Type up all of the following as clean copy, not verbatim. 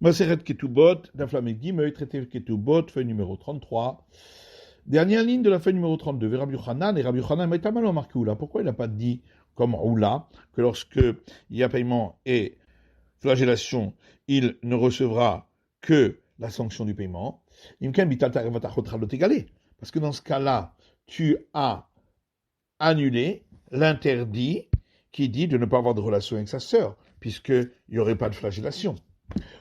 Maseret Ketubot, d'Aflamet Gimel, traité Ketubot, feuille numéro 33. Dernière ligne de la feuille numéro 32. Rabbi Yochanan, et Rabbi Yochanan m'a mal remarqué Oula. Pourquoi il n'a pas dit, comme Oula, que lorsque il y a paiement et flagellation, il ne recevra que la sanction du paiement. Parce que dans ce cas-là, tu as annulé l'interdit qui dit de ne pas avoir de relation avec sa sœur, puisqu'il n'y aurait pas de flagellation.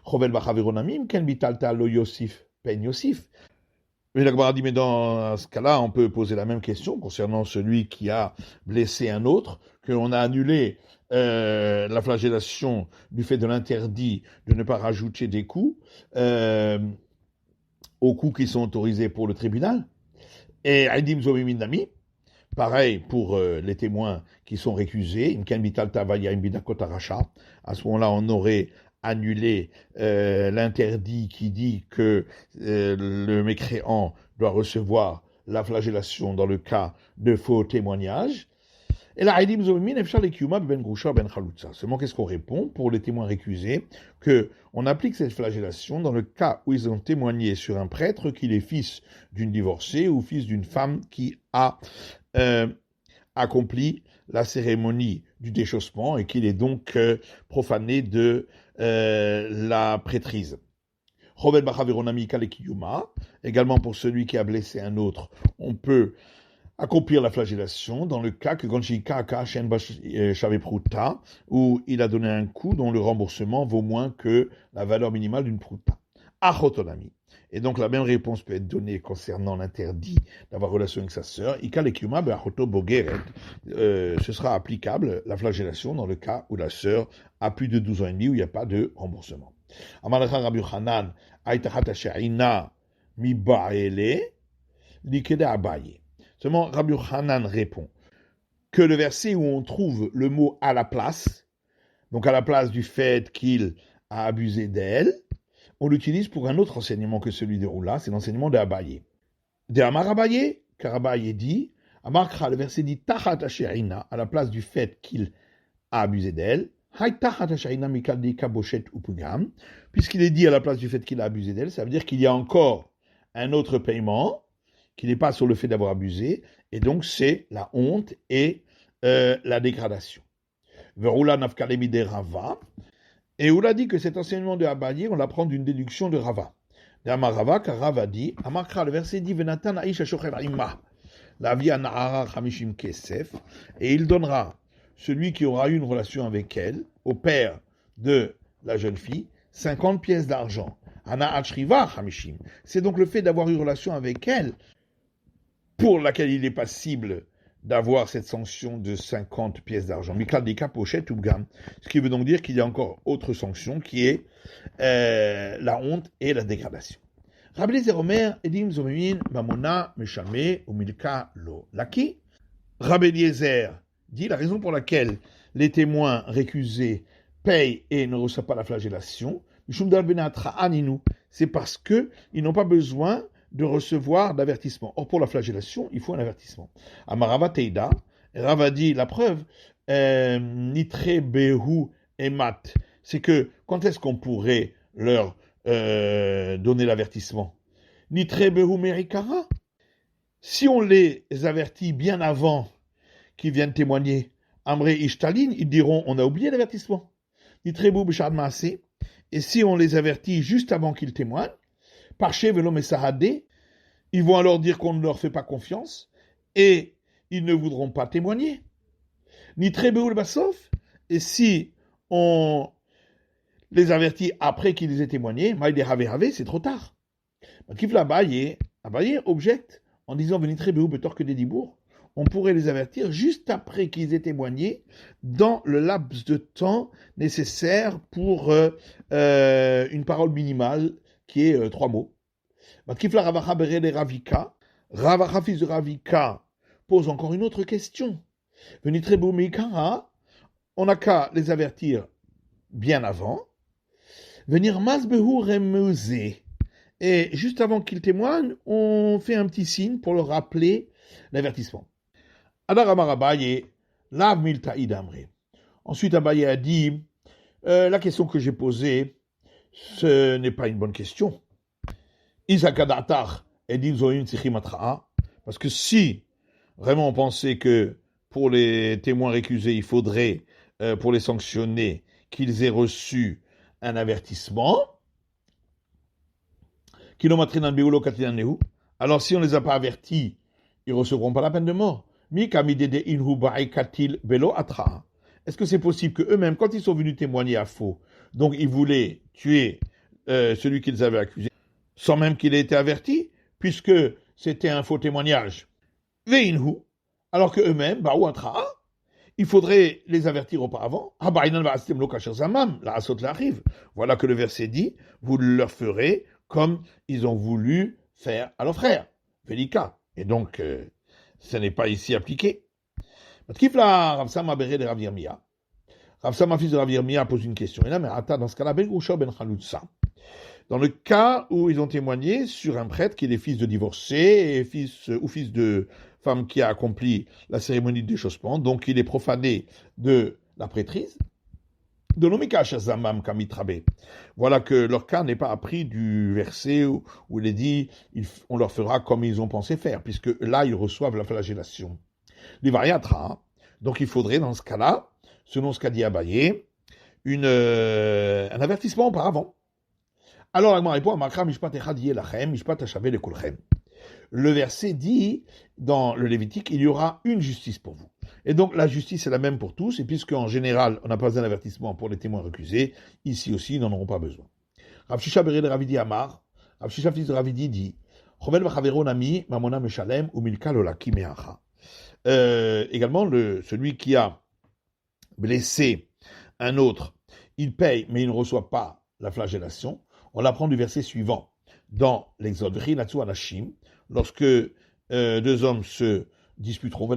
Chovel Bachaveronamim, Ken Bitalta Lo Yosif, Pen Yosif. Mais la Gemara dit, mais dans ce cas-là, on peut poser la même question concernant celui qui a blessé un autre, qu'on a annulé la flagellation du fait de l'interdit de ne pas rajouter des coups aux coups qui sont autorisés pour le tribunal. Et Aidim Zomimin Nami, pareil pour les témoins qui sont récusés, à ce moment-là, on aurait annulé l'interdit qui dit que le mécréant doit recevoir la flagellation dans le cas de faux témoignages. Et là, seulement qu'est-ce qu'on répond pour les témoins récusés? Qu'on applique cette flagellation dans le cas où ils ont témoigné sur un prêtre qu'il est fils d'une divorcée ou fils d'une femme qui a accompli la cérémonie du déchaussement et qu'il est donc profané de la prêtrise. Également pour celui qui a blessé un autre, on peut accomplir la flagellation dans le cas que où il a donné un coup dont le remboursement vaut moins que la valeur minimale d'une prouta. Achotonami. Et donc la même réponse peut être donnée concernant l'interdit d'avoir relation avec sa sœur. Ce sera applicable, la flagellation, dans le cas où la sœur a plus de 12 ans et demi, où il n'y a pas de remboursement. Amalcha Rabbi Yochanan, Aitachat She'ina mi ba'ele, likede abaye. Seulement, Rabbi Yochanan répond que le verset où on trouve le mot à la place, donc à la place du fait qu'il a abusé d'elle, on l'utilise pour un autre enseignement que celui de Roula, c'est l'enseignement de Abaye. De Amar Abaye, car Abaye dit, Amarkra, le verset dit Tachat Asherina, à la place du fait qu'il a abusé d'elle, Hay Tachat Asherina Mikaldi Kaboshet Upugam, puisqu'il est dit à la place du fait qu'il a abusé d'elle, ça veut dire qu'il y a encore un autre paiement qui n'est pas sur le fait d'avoir abusé, et donc c'est la honte et la dégradation. Veroula Nafkalemi de Rava, et Oula dit que cet enseignement de Abaye, on l'apprend d'une déduction de Rava. D'Amar Rava, car Rava dit, Amakra, le verset dit, Venatan Aisha Shocher Ima, la via Nahara Hamishim Kesef, et il donnera celui qui aura eu une relation avec elle, au père de la jeune fille, 50 pièces d'argent. Ana Achriva Hamishim. C'est donc le fait d'avoir eu une relation avec elle, pour laquelle il est passible d'avoir cette sanction de 50 pièces d'argent. Mikal Deka Pochette ou Gam. Ce qui veut donc dire qu'il y a encore autre sanction qui est la honte et la dégradation. Rabbi Eliezer Omer, Edim Zomemin, Mamona, Meshame, ou Milka Lo. Laki. Rabbi Eliezer dit la raison pour laquelle les témoins récusés payent et ne reçoivent pas la flagellation, c'est parce qu'ils n'ont pas besoin de recevoir d'avertissement. Or, pour la flagellation, il faut un avertissement. Amarava Teida, Rava dit, la preuve, Nitre Behu Emat, c'est que quand est-ce qu'on pourrait leur donner l'avertissement? Nitre Behu Merikara, si on les avertit bien avant qu'ils viennent témoigner, Amre Ishtalin, ils diront, on a oublié l'avertissement. Nitre Behu Bishad Maase, et si on les avertit juste avant qu'ils témoignent, Parché Velom et Sahadé, ils vont alors dire qu'on ne leur fait pas confiance et ils ne voudront pas témoigner. Ni Trebéoul Bassof, et si on les avertit après qu'ils aient témoigné, Maïde Have, c'est trop tard. Kif Abaye objecte en disant Veni Trebéoul Betor que des Dibourg, on pourrait les avertir juste après qu'ils aient témoigné dans le laps de temps nécessaire pour une parole minimale qui est 3 mots. Matkifla Ravacha Berele Ravika, Ravacha fils de Ravika pose encore une autre question. Venitrebu Meikara, on n'a qu'à les avertir bien avant. Venir Masbehu Remeze, et juste avant qu'ils témoignent, on fait un petit signe pour leur rappeler l'avertissement. Adar Amar Abaye, Lav Milta Idamre. Ensuite Abaye a dit, la question que j'ai posée, Ce n'est pas une bonne question. Isakadatar et Dilzoïn Tsichimatra, parce que si vraiment on pensait que pour les témoins récusés, il faudrait, pour les sanctionner, qu'ils aient reçu un avertissement, alors si on ne les a pas avertis, ils ne recevront pas la peine de mort. Est-ce que c'est possible qu'eux-mêmes, quand ils sont venus témoigner à faux, donc ils voulaient tuer celui qu'ils avaient accusé, sans même qu'il ait été averti, puisque c'était un faux témoignage. Veinhu, alors que eux-mêmes, il faudrait les avertir auparavant. Voilà que le verset dit, vous leur ferez comme ils ont voulu faire à leurs frères. Velika. Et donc, ce n'est pas ici appliqué. Rav Sama, fils de Rav Yirmiyah, pose une question. Et là, mais attends, dans ce cas-là, Ben Gusha Ben Chalutza. Dans le cas où ils ont témoigné sur un prêtre qui est fils de divorcé et fils de femme qui a accompli la cérémonie de déchaussement, donc il est profané de la prêtrise, de l'omika shazamam kamitrabe. Voilà que leur cas n'est pas appris du verset où il est dit on leur fera comme ils ont pensé faire, puisque là ils reçoivent la flagellation. Les variatra, donc il faudrait dans ce cas-là, selon ce qu'a dit Abaye, un avertissement auparavant. Alors, Agmar répond, le verset dit, dans le Lévitique, il y aura une justice pour vous. Et donc, la justice est la même pour tous, et puisque en général, on n'a pas besoin d'avertissement pour les témoins recusés, ici aussi, ils n'en auront pas besoin. Rav Shisha Bered Ravidi Amar, Rav Shisha fils de Ravidi dit, également, celui qui a blessé un autre, il paye, mais il ne reçoit pas la flagellation. On l'apprend du verset suivant, dans l'Exode, lorsque deux hommes se disputeront,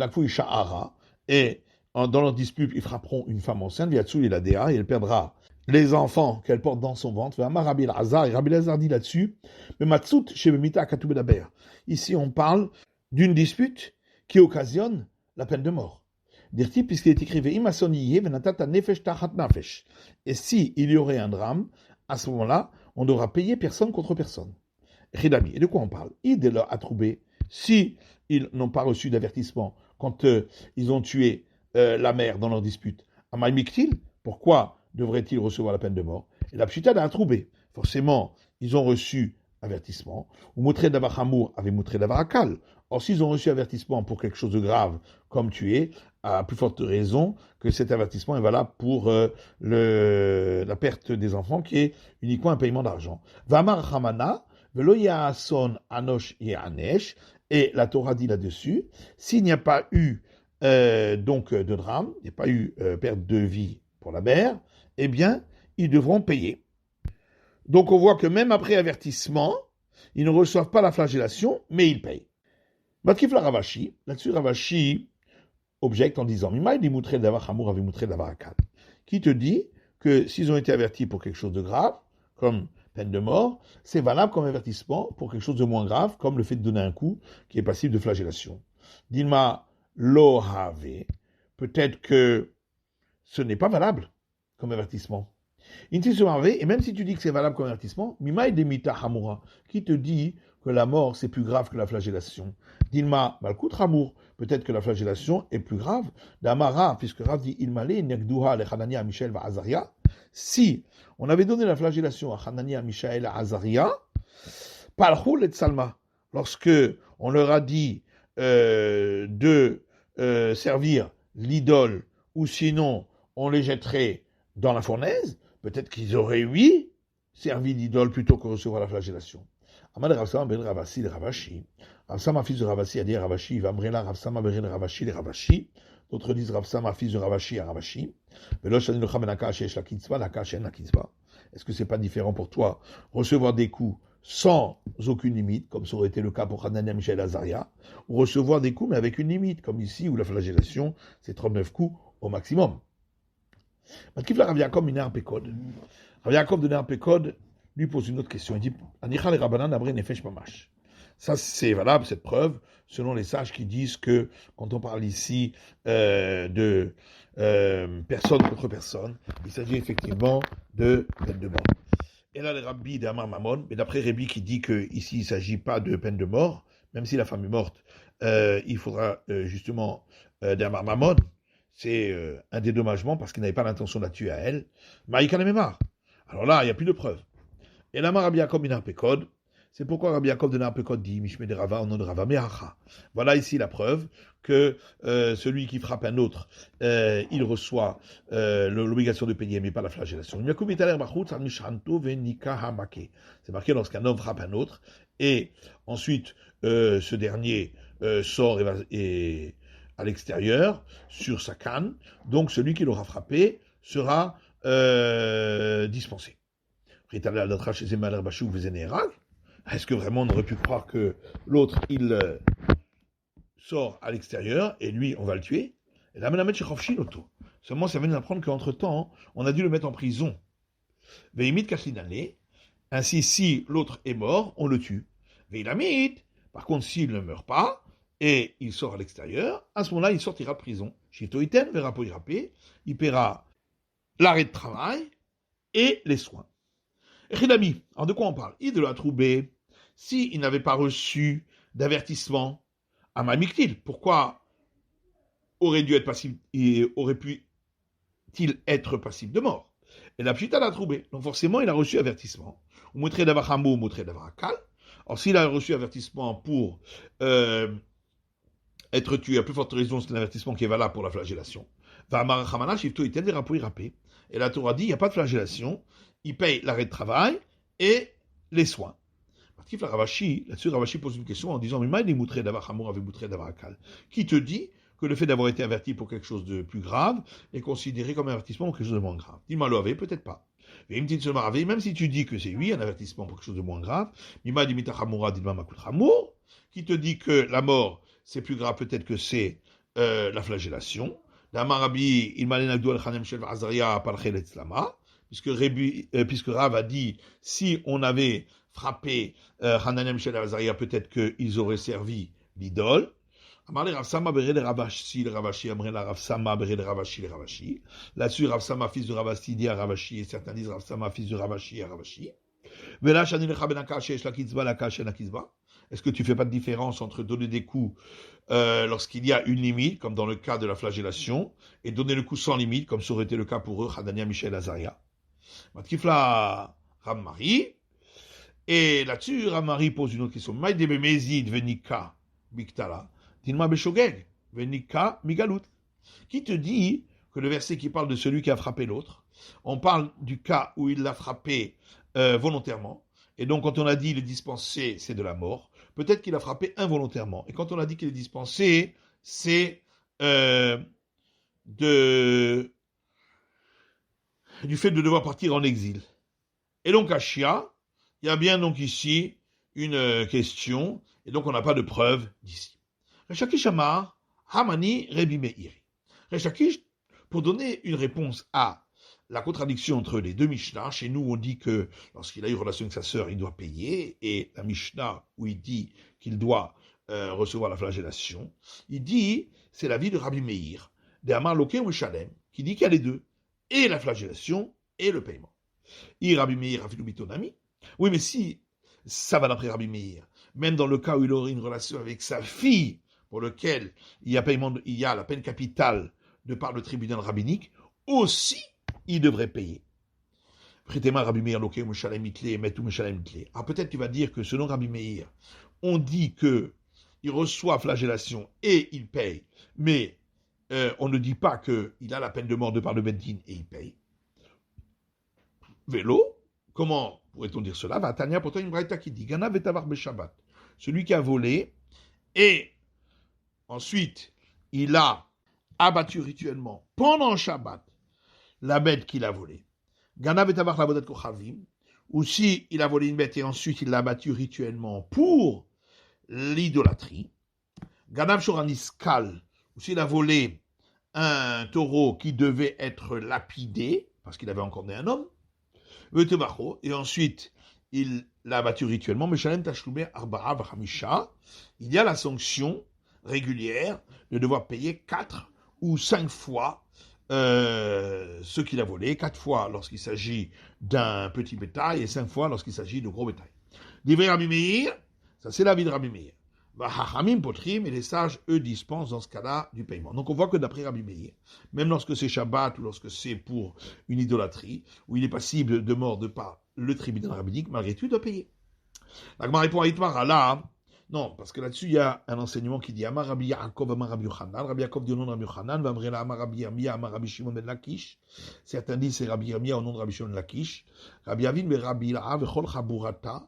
et dans leur dispute, ils frapperont une femme enceinte, et elle perdra les enfants qu'elle porte dans son ventre. Et Rabbi Elazar dit là-dessus, ici on parle d'une dispute qui occasionne la peine de mort. Puisqu'il est écrit, et si il y aurait un drame, à ce moment-là, on devra payer personne contre personne. Et de quoi on parle? Si ils n'ont pas reçu d'avertissement quand ils ont tué la mère dans leur dispute, pourquoi devraient-ils recevoir la peine de mort? Et la pshita d'a troubé. Forcément, ils ont reçu avertissement. Ou moutré d'avar hamour avait moutré d'avar akal. Or, s'ils ont reçu avertissement pour quelque chose de grave, comme tuer, à plus forte raison que cet avertissement est valable pour la perte des enfants, qui est uniquement un paiement d'argent. Vamar Hamana, velo yaason anosh yeanesh, et la Torah dit là-dessus, s'il n'y a pas eu donc de drame, il n'y a pas eu perte de vie pour la mère, eh bien, ils devront payer. Donc on voit que même après avertissement, ils ne reçoivent pas la flagellation, mais ils payent. Matkif la Ravashi, là-dessus Ravashi objecte en disant qui te dit que s'ils ont été avertis pour quelque chose de grave, comme peine de mort, c'est valable comme avertissement pour quelque chose de moins grave, comme le fait de donner un coup qui est passible de flagellation. Dilma lo have, peut-être que ce n'est pas valable comme avertissement. Et même si tu dis que c'est valable comme avertissement, qui te dit que la mort c'est plus grave que la flagellation? Dilma malkut hamour, peut-être que la flagellation est plus grave. D'Amara, puisque Rav dit ilmale nekduha le Hanania, Mishaël va Azaria. Si on avait donné la flagellation à Hanania, Mishaël et Azaria, palchul et Salma, lorsque on leur a dit de servir l'idole, ou sinon on les jetterait dans la fournaise, peut-être qu'ils auraient, oui, servi l'idole plutôt que recevoir la flagellation. Amad Ravsama ben Ravasi le Ravashi. Ravsama, fils de Ravasi, a dit Ravashi, Vamrela Ravsama ben Ravashi le Ravashi. D'autres disent Ravsama, fils de Ravashi à Ravashi. Est-ce que c'est pas différent pour toi recevoir des coups sans aucune limite, comme ça aurait été le cas pour Hanania, Mishaël, Azaria, ou recevoir des coups mais avec une limite, comme ici où la flagellation c'est 39 coups au maximum. Matkif la Rav Yaakov miné Pekod. Rav Yaakov de Ner Pekod lui pose une autre question. Il dit Anicha le Rabbanan abré nefesh mamash. Ça, c'est valable, cette preuve, selon les sages qui disent que, quand on parle ici de personne contre personne, il s'agit effectivement de peine de mort. Et là, le Rabbi d'Amar Mamon, mais d'après Rabbi qui dit qu'ici, il ne s'agit pas de peine de mort, même si la femme est morte, il faudra justement d'Amar Mamon, c'est un dédommagement parce qu'il n'avait pas l'intention de la tuer à elle. Maïka Nememar. Alors là, il n'y a plus de preuves. Et là, Rabbi Yaakov bin Arpekod, c'est pourquoi Rabbi Yaakov de Arpekod dit Mishme de Rava au nom de Rava Meacha. Voilà ici la preuve que celui qui frappe un autre, il reçoit l'obligation de payer, mais pas la flagellation. C'est marqué lorsqu'un homme frappe un autre, et ensuite ce dernier sort et à l'extérieur sur sa canne, donc celui qui l'aura frappé sera dispensé. Est-ce que vraiment on aurait pu croire que l'autre, il sort à l'extérieur et lui, on va le tuer? Et là, seulement, ça vient d'apprendre qu'entre-temps, on a dû le mettre en prison. Ainsi, si l'autre est mort, on le tue. Par contre, s'il ne meurt pas et il sort à l'extérieur, à ce moment-là, il sortira de prison. Il paiera l'arrêt de travail et les soins. Alors de quoi on parle? Il de la troubé. S'il n'avait pas reçu d'avertissement à Mamiktil, pourquoi aurait-il être passible de mort? Et la pchita l'a troubé. Donc forcément, il a reçu avertissement. Or, s'il a reçu avertissement pour être tué, à plus forte raison, c'est un avertissement qui est valable pour la flagellation. Et la Torah dit, il n'y a pas de flagellation, il paye l'arrêt de travail et les soins. Là-dessus, Ravashi pose une question en disant, qui te dit que le fait d'avoir été averti pour quelque chose de plus grave est considéré comme un avertissement pour quelque chose de moins grave? Dis-moi, peut-être pas. Même si tu dis que c'est oui, un avertissement pour quelque chose de moins grave, qui te dit que la mort, c'est plus grave, peut-être que c'est la flagellation. Puisque Rav a dit, si on avait frappé Hananem Shel Azaria, peut-être qu'ils auraient servi l'idole. Là-dessus, Rav Sama, fils de Ravashi, dit à Ravashi, et certains disent Rav Sama, fils de Ravashi, à Ravashi. Est-ce que tu ne fais pas de différence entre donner des coups lorsqu'il y a une limite, comme dans le cas de la flagellation, et donner le coup sans limite, comme ça aurait été le cas pour eux, Hanania, Michel, Azaria? Matkifla Ramari. Et là-dessus, Ramari pose une autre question. Maïdebe Mezid Venika Biktala. Dilma Beshogeg Venika Migalut. Qui te dit que le verset qui parle de celui qui a frappé l'autre, on parle du cas où il l'a frappé volontairement. Et donc, quand on a dit il est dispensé, c'est de la mort. Peut-être qu'il a frappé involontairement. Et quand on a dit qu'il est dispensé, c'est du fait de devoir partir en exil. Et donc, à Shia, il y a bien donc ici une question, et donc on n'a pas de preuve d'ici. Rechakish Amar, Hamani Rebi Meiri. Rechakish, pour donner une réponse à la contradiction entre les deux Mishnah, chez nous on dit que lorsqu'il a eu relation avec sa sœur, il doit payer, et la Mishnah où il dit qu'il doit recevoir la flagellation, il dit, c'est l'avis de Rabbi Meir, de Amar Loke ou Shalem, qui dit qu'il y a les deux, et la flagellation et le paiement. Rabbi Meir Afilu Bitonami. Oui, mais si ça va d'après Rabbi Meir, même dans le cas où il aurait une relation avec sa fille, pour lequel il y a la peine capitale de par le tribunal rabbinique, aussi il devrait payer. Rabbi Meir Loke Meshalem Mitle, Metu Meshalem Mitle. Alors peut-être tu vas dire que selon Rabbi Meir, on dit que il reçoit flagellation et il paye, mais on ne dit pas qu'il a la peine de mort de par le Beddin et il paye. Vélo, comment pourrait-on dire cela? Tania, pourtant une braïta qui dit Gana vetavar beshabbat. Celui qui a volé et ensuite il a abattu rituellement pendant Shabbat la bête qu'il a volée. Gana vetavar la bodat kochavim. Ou si il a volé une bête et ensuite il l'a abattu rituellement pour l'idolâtrie. Ganav shoraniskal. Ou s'il a volé un taureau qui devait être lapidé parce qu'il avait encore né un homme. Et ensuite, il l'a abattu rituellement. Il y a la sanction régulière de devoir payer 4 ou 5 fois ce qu'il a volé, 4 fois lorsqu'il s'agit d'un petit bétail et 5 fois lorsqu'il s'agit de gros bétail. Divrei Rabbi Meir, ça c'est l'avis de Rabbi Meir. Hachamim potrim, et les sages, eux, dispensent dans ce cas-là du paiement. Donc on voit que d'après Rabbi Meir, même lorsque c'est Shabbat ou lorsque c'est pour une idolâtrie, où il est passible de mort de par le tribunal rabbinique, malgré tout, il doit payer. La Gemara répond à Itmar, Allah, non, parce que là-dessus, il y a un enseignement qui dit Amar Rabbi Yaakov, Amar Rabbi Yochanan. Rabbi Yaakov dit au nom de Rabbi Yochanan, Vamrela Amar Rabbi Yirmiyah, Amar Rabbi Shimon ben Lakish. Certains disent c'est Rabbi Yirmiyah au nom de Rabbi Shimon ben Lakish. Rabbi Avin ben Rabbi Laha, Vechol Chaburata.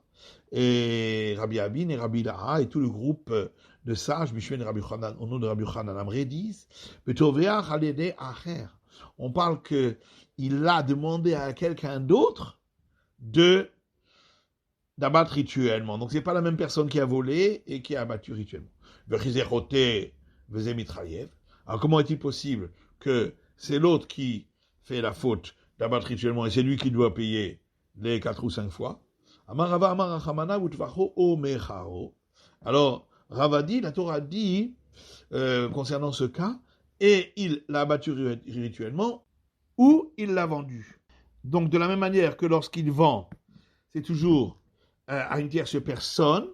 Et Rabbi Avin et Rabbi Laha et tout le groupe de sages, Bishwen et Rabbi Yochanan, au nom de Rabbi Yochanan, Amré disent Vetoveach Halede Acher. On parle qu'il a demandé à quelqu'un d'autre d'abattre rituellement. Donc, c'est pas la même personne qui a volé et qui a abattu rituellement. Alors, comment est-il possible que c'est l'autre qui fait la faute d'abattre rituellement et c'est lui qui doit payer les 4 ou 5 fois? Alors, Rava dit, la Torah dit, concernant ce cas, et il l'a abattu rituellement ou il l'a vendu. Donc, de la même manière que lorsqu'il vend, c'est toujours à une tierce personne.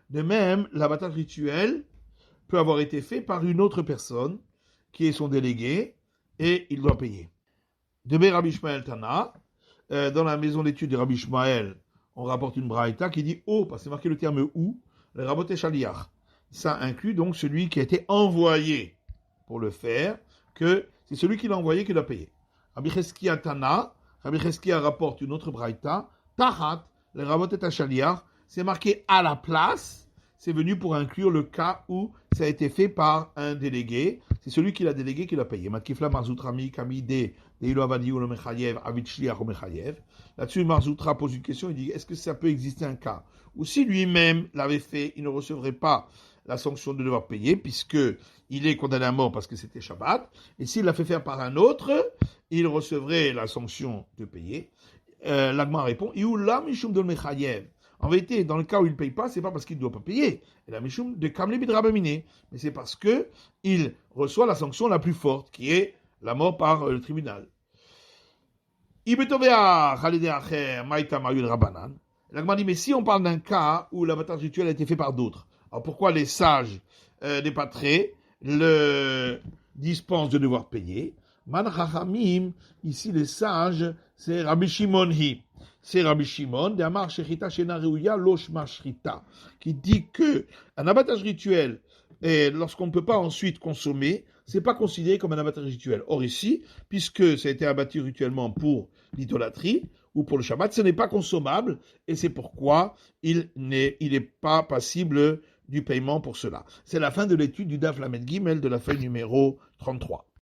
De même, l'abattage rituel peut avoir été fait par une autre personne qui est son délégué et il doit payer. De Rabbi Ishmael Tana, dans la maison d'études de Rabbi Ishmael, on rapporte une braïta qui dit « parce que c'est marqué le terme « ou », le raboté shaliach. Ça inclut donc celui qui a été envoyé pour le faire, que c'est celui qui l'a envoyé qui doit payer. Rabbi Cheskia Tana, Rabbi Cheskia rapporte une autre braïta, Tahat, le rabot et shaliach, c'est marqué à la place, c'est venu pour inclure le cas où ça a été fait par un délégué, c'est celui qui l'a délégué qui l'a payé. Matkifla Marzoutrami, Kamide, Deilo Avadi ou le Mechayev, Avid Shliach ou Mechayev. Là-dessus, Marzoutra pose une question, il dit, est-ce que ça peut exister un cas où si lui-même l'avait fait, il ne recevrait pas la sanction de devoir payer, puisque il est condamné à mort parce que c'était Shabbat, et s'il l'a fait faire par un autre, il recevrait la sanction de payer. L'Agma répond, en vérité, dans le cas où il ne paye pas, c'est pas parce qu'il ne doit pas payer. Et la Mishum de Kamli Bidrabamine, mais c'est parce que il reçoit la sanction la plus forte, qui est la mort par le tribunal. L'Agma dit, mais si on parle d'un cas où l'abattage rituel a été fait par d'autres, alors pourquoi les sages des patrés le dispensent de devoir payer? Man Chachamim, ici les sages, c'est Rabbi Shimon Hi. C'est Rabbi Shimon, d'Amar Shechita Shena Reuya Loshma Shrita, qui dit que un abattage rituel, lorsqu'on ne peut pas ensuite consommer, c'est pas considéré comme un abattage rituel. Or ici, puisque ça a été abattu rituellement pour l'idolâtrie ou pour le Shabbat, ce n'est pas consommable et c'est pourquoi il n'est pas passible du paiement pour cela. C'est la fin de l'étude du Daf Lamed Gimel de la feuille numéro 33.